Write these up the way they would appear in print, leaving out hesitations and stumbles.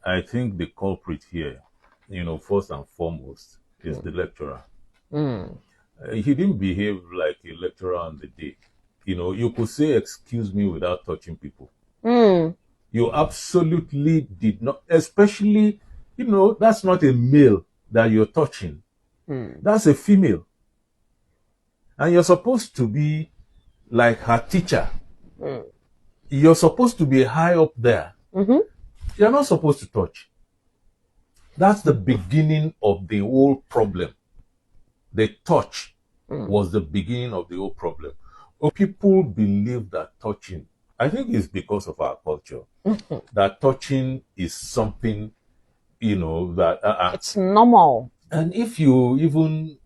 I think the culprit here, first and foremost, is the lecturer. He didn't behave like a lecturer on the day. You could say excuse me without touching people. You absolutely did not, especially, that's not a male that you're touching. That's a female. And you're supposed to be like her teacher. You're supposed to be high up there. You're not supposed to touch. That's the beginning of the whole problem. The touch was the beginning of the whole problem. People believe that touching, I think it's because of our culture, that touching is something, that... it's normal. And if you even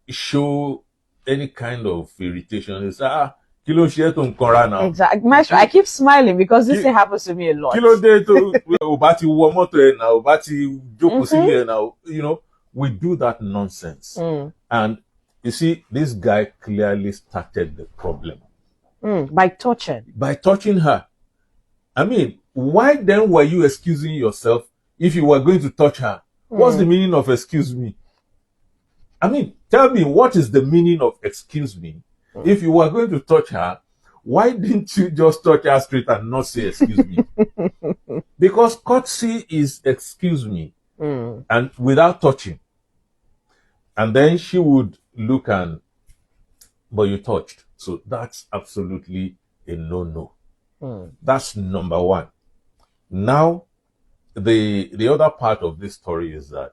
show any kind of irritation, it's exactly. I keep smiling because this thing happens to me a lot. We do that nonsense. And you see, this guy clearly started the problem. By touching. By touching her. I mean, why then were you excusing yourself if you were going to touch her? What's the meaning of excuse me? I mean, tell me, what is the meaning of excuse me? If you were going to touch her, why didn't you just touch her straight and not say excuse me? Because courtesy is excuse me, and without touching. And then she would look but you touched. So that's absolutely a no-no. That's number one. Now, the other part of this story is that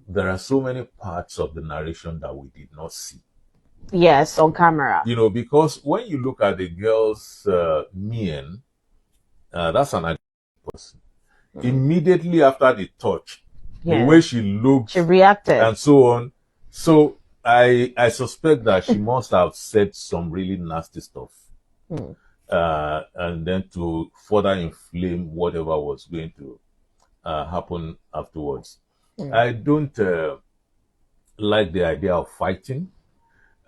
there are so many parts of the narration that we did not see. Yes, on camera. Because when you look at the girl's mien, that's an person. Immediately after the touch, the way she looked, she reacted, and so on. So I suspect that she must have said some really nasty stuff, and then to further inflame whatever was going to happen afterwards. I don't like the idea of fighting.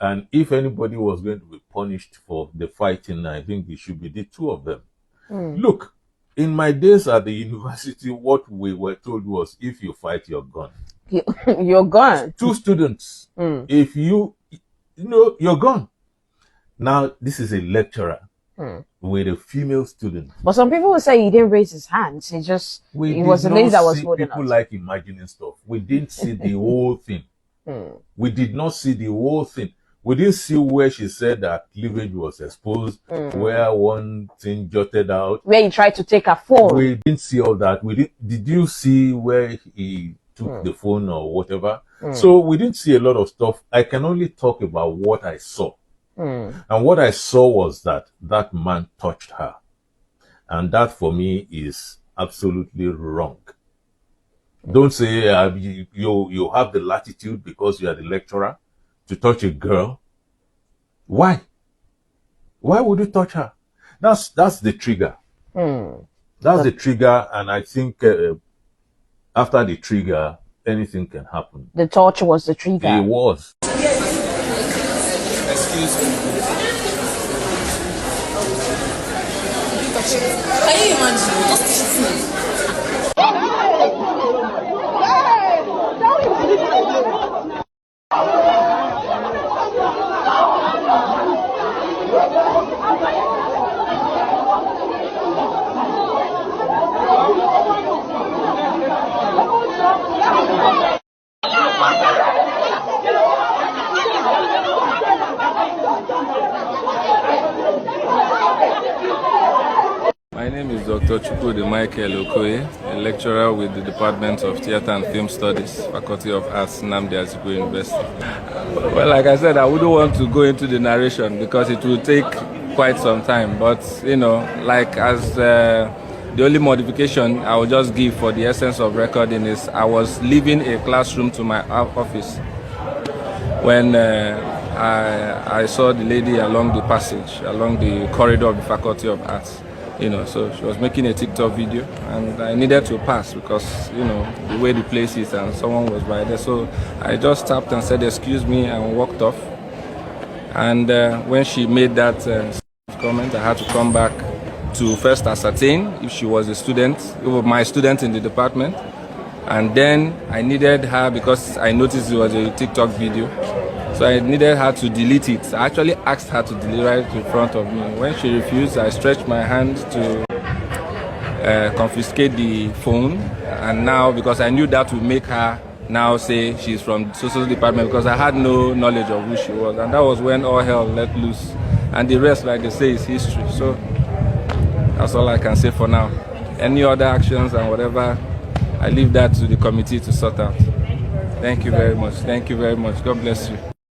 And if anybody was going to be punished for the fighting, I think it should be the two of them. Look, in my days at the university, what we were told was, if you fight, you're gone. You're gone. Two students. If you're gone. Now, this is a lecturer with a female student. But some people will say he didn't raise his hands. It was the lady that was holding people like imagining stuff. We didn't see the whole thing. We did not see the whole thing. We didn't see where she said that cleavage was exposed, where one thing jotted out. Where he tried to take her phone. We didn't see all that. Did you see where he took the phone or whatever? So we didn't see a lot of stuff. I can only talk about what I saw. And what I saw was that man touched her. And that for me is absolutely wrong. Don't say you have the latitude because you are the lecturer to touch a girl. Why? Why would you touch her? That's the trigger. That's the trigger, and I think after the trigger, anything can happen. The touch was the trigger. It was. Excuse me. Can you imagine? Just cheating. My name is Dr. Chukwudi Michael Okoye, a lecturer with the Department of Theatre and Film Studies, Faculty of Arts, Nnamdi Azikiwe University. Well, like I said, I wouldn't want to go into the narration because it will take quite some time. But, like as the only modification I will just give for the essence of recording is I was leaving a classroom to my office when I saw the lady along the passage, along the corridor of the Faculty of Arts. So she was making a TikTok video and I needed to pass because, the way the place is and someone was by there. So I just tapped and said, excuse me, and walked off. And when she made that comment, I had to come back to first ascertain if she was a student, my student in the department. And then I needed her, because I noticed it was a TikTok video, so I needed her to delete it. I actually asked her to delete right in front of me. When she refused, I stretched my hand to confiscate the phone. And now, because I knew that would make her now say she's from the social department, because I had no knowledge of who she was. And that was when all hell let loose. And the rest, like they say, is history. So that's all I can say for now. Any other actions and whatever, I leave that to the committee to sort out. Thank you very much. Thank you very much. God bless you.